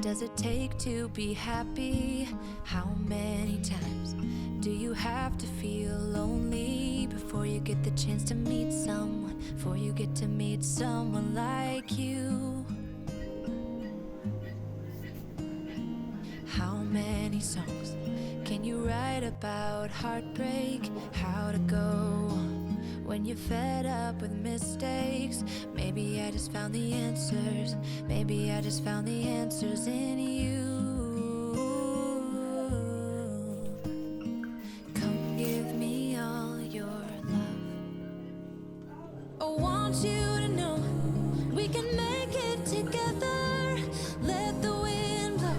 does it take to be happy? How many times do you have to feel lonely before you get the chance to meet someone, before you get to meet someone like you? How many songs can you write about heartbreak? How to go when you're fed up with mistakes? Maybe I just found the answers. Maybe I just found the answers in you. Come give me all your love. I want you to know we can make it together. Let the wind blow.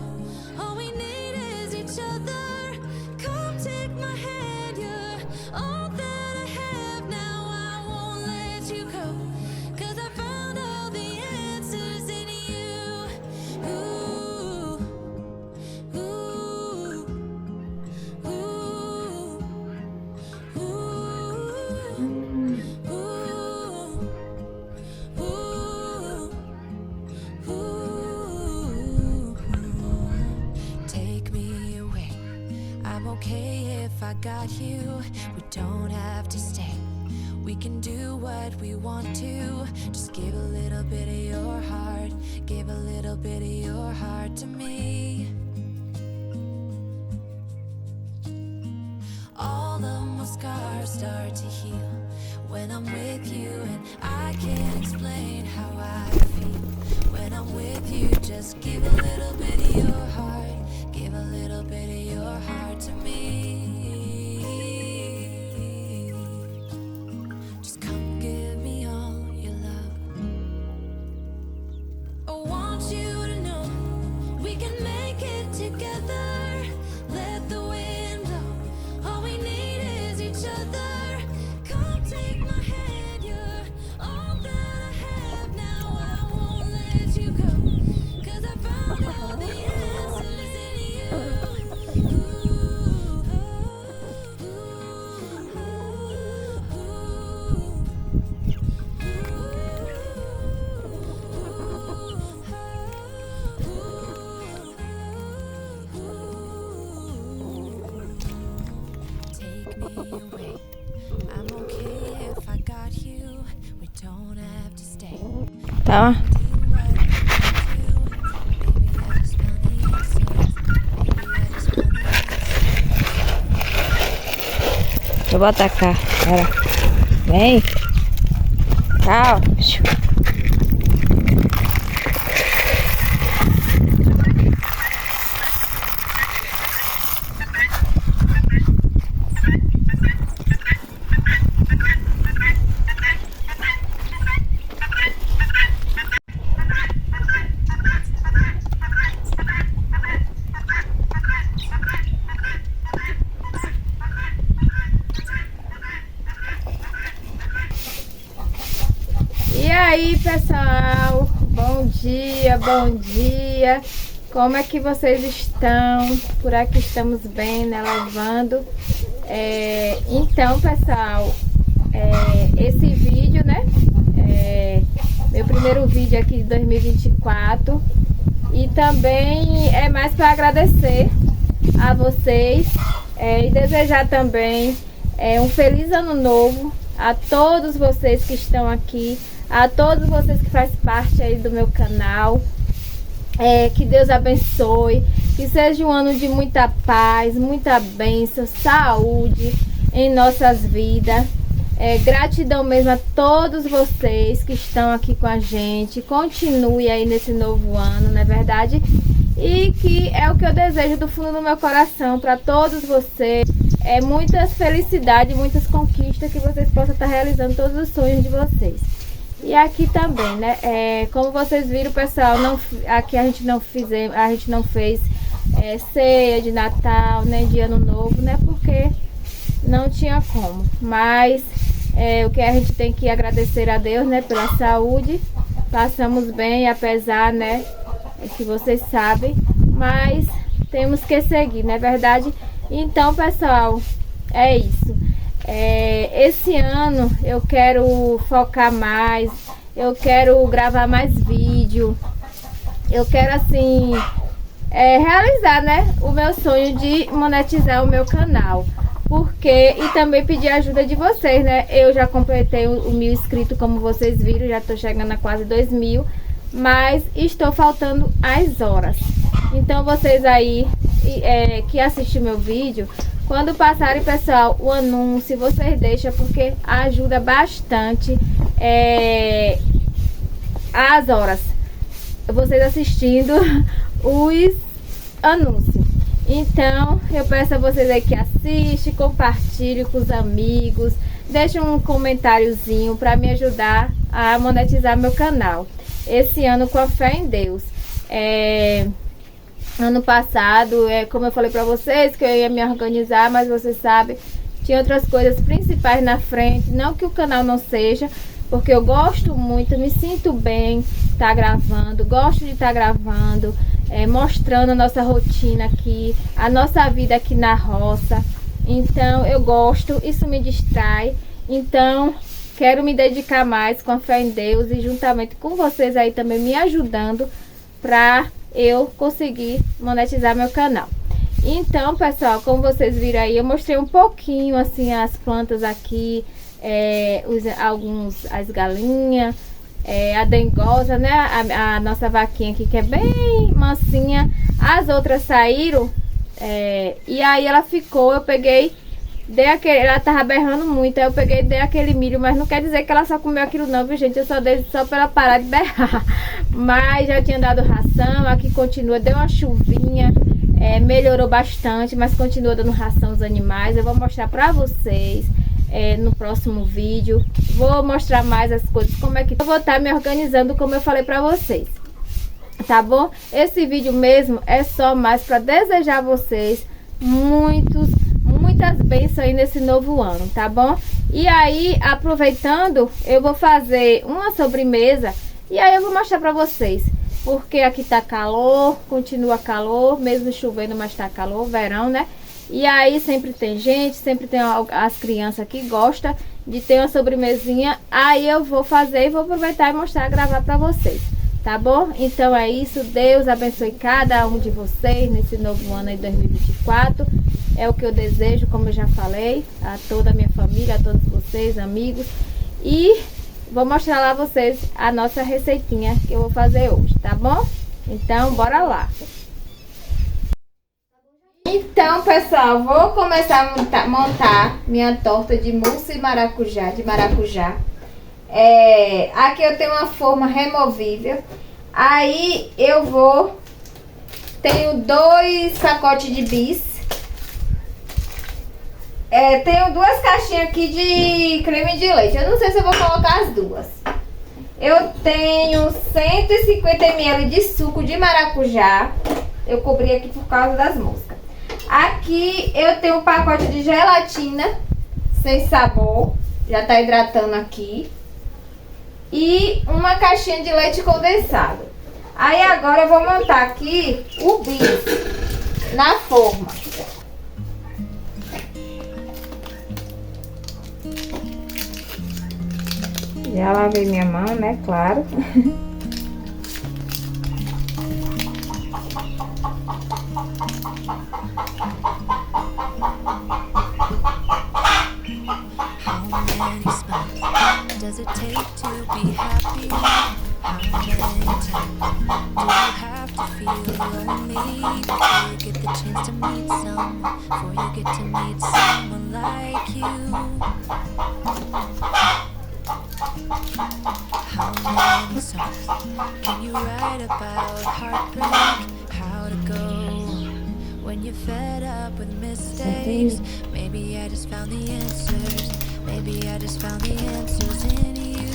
All we need is each other. Come take my hand, you're all that I have now. I won't let you go, 'cause I found all the answers in you. Ooh, ooh, ooh, ooh, ooh. Take me away. I'm okay if I got you. We don't have to stay. We can do what we want to. Just give a little bit of your heart. Give a little bit of your heart to me. All of my scars start to heal when I'm with you, and I can't explain how I feel when I'm with you. Just give a little bit of your heart. Give a little bit of your heart to me. Just come give me all your love. I want you to know we can make it together. Let the wind blow. All we need is each other. Come take my hand, you're all that I have now. I won't let you go, 'cause I found all the answers in you. Take me away. I'm okay if I got you. We don't have to stay. Tá. Do what we do. Maybe I just found the answers. Maybe I just found the answers. Deixa eu botar cá. Pera. Vem. Calma. E aí, pessoal, bom dia, bom dia. Como é que vocês estão? Por aqui estamos bem, né, lavando. Então, pessoal, esse vídeo, né, meu primeiro vídeo aqui de 2024, e também é mais para agradecer a vocês e desejar também um feliz ano novo a todos vocês que estão aqui, a todos vocês que fazem parte aí do meu canal. Que Deus abençoe, que seja um ano de muita paz, muita bênção, saúde em nossas vidas. Gratidão mesmo a todos vocês que estão aqui com a gente. Continue aí nesse novo ano, não é verdade? E que é o que eu desejo do fundo do meu coração para todos vocês. Muitas felicidades, muitas conquistas, que vocês possam estar realizando todos os sonhos de vocês. E aqui também, né? Como vocês viram, pessoal, aqui a gente não fez ceia de Natal, né? De Ano Novo, né? Porque não tinha como. Mas o que a gente tem que agradecer a Deus, né? Pela saúde. Passamos bem, apesar, né? Que vocês sabem. Mas temos que seguir, não é verdade? Então, pessoal, é isso. Esse ano eu quero focar mais, eu quero gravar mais vídeo, eu quero assim realizar, né, o meu sonho de monetizar o meu canal. E também pedir a ajuda de vocês, né? Eu já completei o 1000 inscritos, como vocês viram, já tô chegando a quase 2000, mas estou faltando as horas. Então vocês aí que assistem meu vídeo, quando passarem, pessoal, o anúncio, vocês deixam, porque ajuda bastante as horas, vocês assistindo os anúncios. Então, eu peço a vocês aí que assistem, compartilhem com os amigos, deixem um comentáriozinho para me ajudar a monetizar meu canal. Esse ano, com a fé em Deus. Ano passado, como eu falei para vocês, que eu ia me organizar, mas vocês sabem, tinha outras coisas principais na frente. Não que o canal não seja, porque eu gosto muito, me sinto bem estar gravando, gosto de estar gravando, mostrando a nossa rotina aqui, a nossa vida aqui na roça. Então eu gosto, isso me distrai. Então quero me dedicar mais com a fé em Deus e juntamente com vocês aí também me ajudando para eu conseguir monetizar meu canal. Então, pessoal, como vocês viram aí, eu mostrei um pouquinho assim as plantas aqui, as galinhas, a dengosa, né, a nossa vaquinha aqui que é bem mansinha. As outras saíram e aí ela ficou, eu peguei, ela tava berrando muito, aí eu peguei, dei aquele milho, mas não quer dizer que ela só comeu aquilo não, viu, gente? Eu só dei só pra ela parar de berrar. Mas já tinha dado ração, aqui continua, deu uma chuvinha, melhorou bastante, mas continua dando ração aos animais. Eu vou mostrar pra vocês no próximo vídeo. Vou mostrar mais as coisas, como é que eu vou estar me organizando, como eu falei pra vocês, tá bom? Esse vídeo mesmo é só mais pra desejar a vocês muitas bênçãos aí nesse novo ano, tá bom? E aí, aproveitando, eu vou fazer uma sobremesa e aí eu vou mostrar pra vocês, porque aqui tá calor, continua calor, mesmo chovendo, mas tá calor, verão, né? E aí sempre tem gente, sempre tem as crianças que gostam de ter uma sobremesinha. Aí eu vou fazer e vou aproveitar e mostrar, gravar pra vocês, tá bom? Então é isso, Deus abençoe cada um de vocês nesse novo ano aí, 2024. É o que eu desejo, como eu já falei, a toda a minha família, a todos vocês, amigos. E vou mostrar lá a vocês a nossa receitinha que eu vou fazer hoje, tá bom? Então, bora lá. Então, pessoal, vou começar a montar minha torta de mousse de maracujá. Aqui eu tenho uma forma removível. Aí eu tenho 2 pacotes de bis. Tenho 2 caixinhas aqui de creme de leite. Eu não sei se eu vou colocar as 2. Eu tenho 150 ml de suco de maracujá. Eu cobri aqui por causa das moscas. Aqui eu tenho um pacote de gelatina sem sabor. Já tá hidratando aqui. E uma caixinha de leite condensado. Aí agora eu vou montar aqui o bis na forma. Já lavei minha mão, né? Claro. Does it take to be happy? How many times do you have to feel lonely before you get the chance to meet someone? Before you get to meet someone like you? How many songs can you write about heartbreak? How to go when you're fed up with mistakes? Maybe I just found the answers. Maybe I just found the answers in you.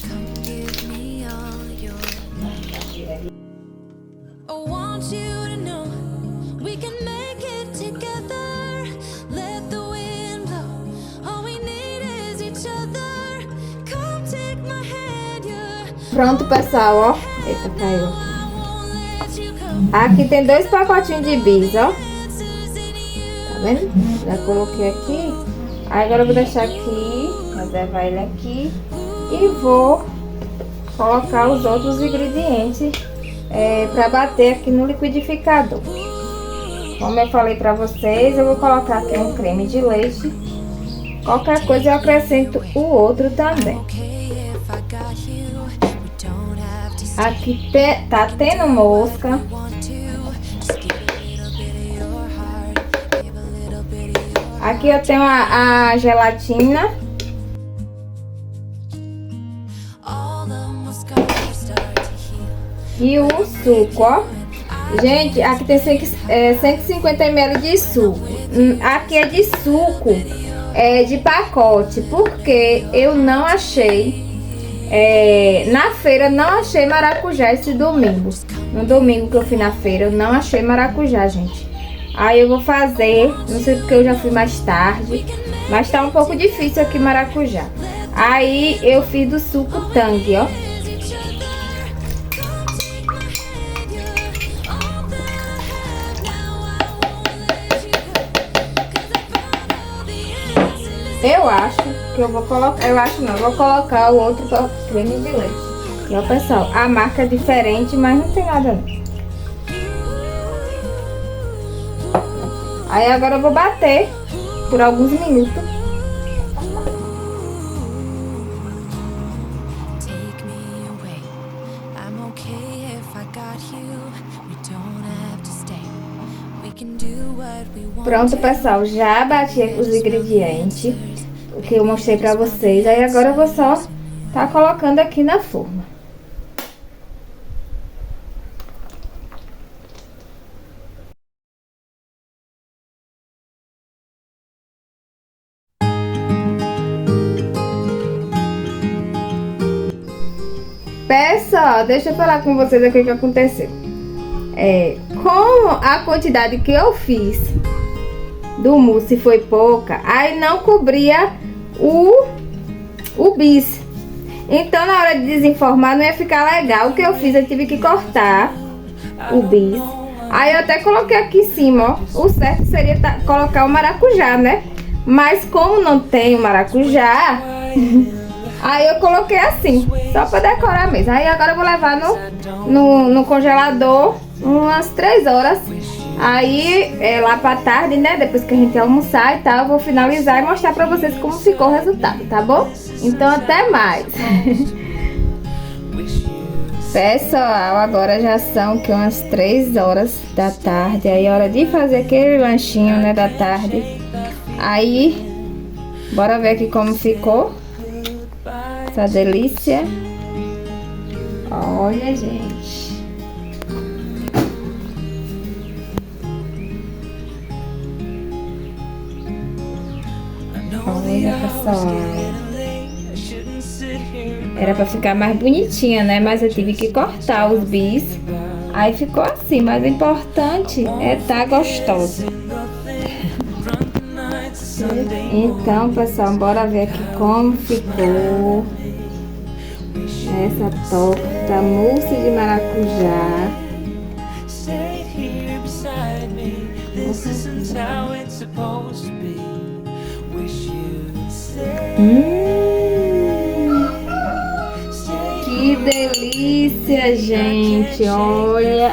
Come give me all your love. I want you to know we can make it together. Let the wind blow. All we need is each other. Come take my hand, Pronto, pessoal, ó. Eita, caiu. Aqui tem 2 pacotinhos de bis, ó. Tá vendo? Já coloquei aqui. Aí agora eu vou deixar aqui, reservar ele aqui. E vou colocar os outros ingredientes para bater aqui no liquidificador. Como eu falei para vocês, eu vou colocar aqui um creme de leite. Qualquer coisa eu acrescento o outro também. Aqui tá tendo mosca. Aqui eu tenho a gelatina. E o suco, ó. Gente, aqui tem 150 ml de suco. Aqui é de suco, de pacote, porque eu não achei, na feira não achei maracujá esse domingo. No domingo que eu fui na feira, eu não achei maracujá, gente. Aí eu vou fazer, não sei porque eu já fui mais tarde, mas tá um pouco difícil aqui maracujá. Aí eu fiz do suco Tang, ó. Eu acho que eu vou colocar, eu vou colocar o outro creme de leite. E ó, pessoal, a marca é diferente, mas não tem nada não. Aí agora eu vou bater por alguns minutos. Pronto, pessoal, já bati os ingredientes, o que eu mostrei pra vocês. Aí agora eu vou só tá colocando aqui na forma. Pessoal, deixa eu falar com vocês aqui o que aconteceu. Como a quantidade que eu fiz do mousse foi pouca, aí não cobria o bis. Então na hora de desenformar não ia ficar legal. O que eu fiz, eu tive que cortar o bis. Aí eu até coloquei aqui em cima, ó. O certo seria colocar o maracujá, né? Mas como não tem o maracujá, aí eu coloquei assim, só pra decorar mesmo. Aí agora eu vou levar no congelador umas 3 horas. Aí lá pra tarde, né, depois que a gente almoçar e tal, eu vou finalizar e mostrar pra vocês como ficou o resultado, tá bom? Então até mais. Pessoal, agora já são que umas 3 horas da tarde. Aí é hora de fazer aquele lanchinho, né, da tarde. Aí bora ver aqui como ficou essa delícia. Olha, gente. Olha, pessoal. Era pra ficar mais bonitinha, né? Mas eu tive que cortar os bis. Aí ficou assim, mas o importante é tá gostoso. Então, pessoal, bora ver aqui como ficou essa torta mousse de maracujá. Que delícia, gente, olha.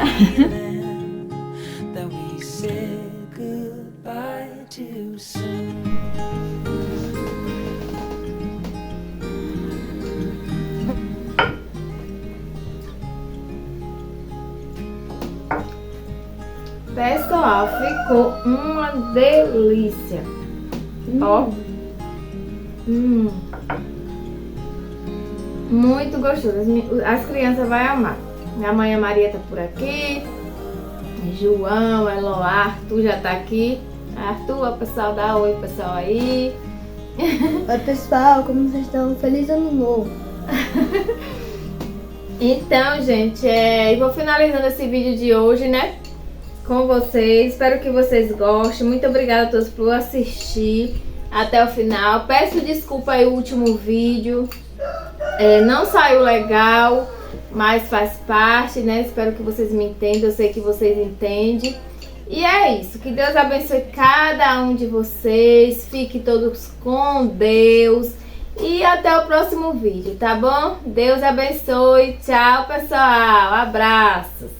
Pessoal, ficou uma delícia. Ó. Muito gostoso. As crianças vão amar. Minha mãe Maria tá por aqui. João, Eloá, Arthur já tá aqui. Arthur, pessoal, dá oi, pessoal aí. Oi, pessoal, como vocês estão? Feliz ano novo. Então, gente, eu vou finalizando esse vídeo de hoje, né? Com vocês. Espero que vocês gostem. Muito obrigada a todos por assistir até o final. Peço desculpa aí o último vídeo. Não saiu legal, mas faz parte, né? Espero que vocês me entendam. Eu sei que vocês entendem. E é isso. Que Deus abençoe cada um de vocês. Fiquem todos com Deus. E até o próximo vídeo, tá bom? Deus abençoe. Tchau, pessoal. Abraços.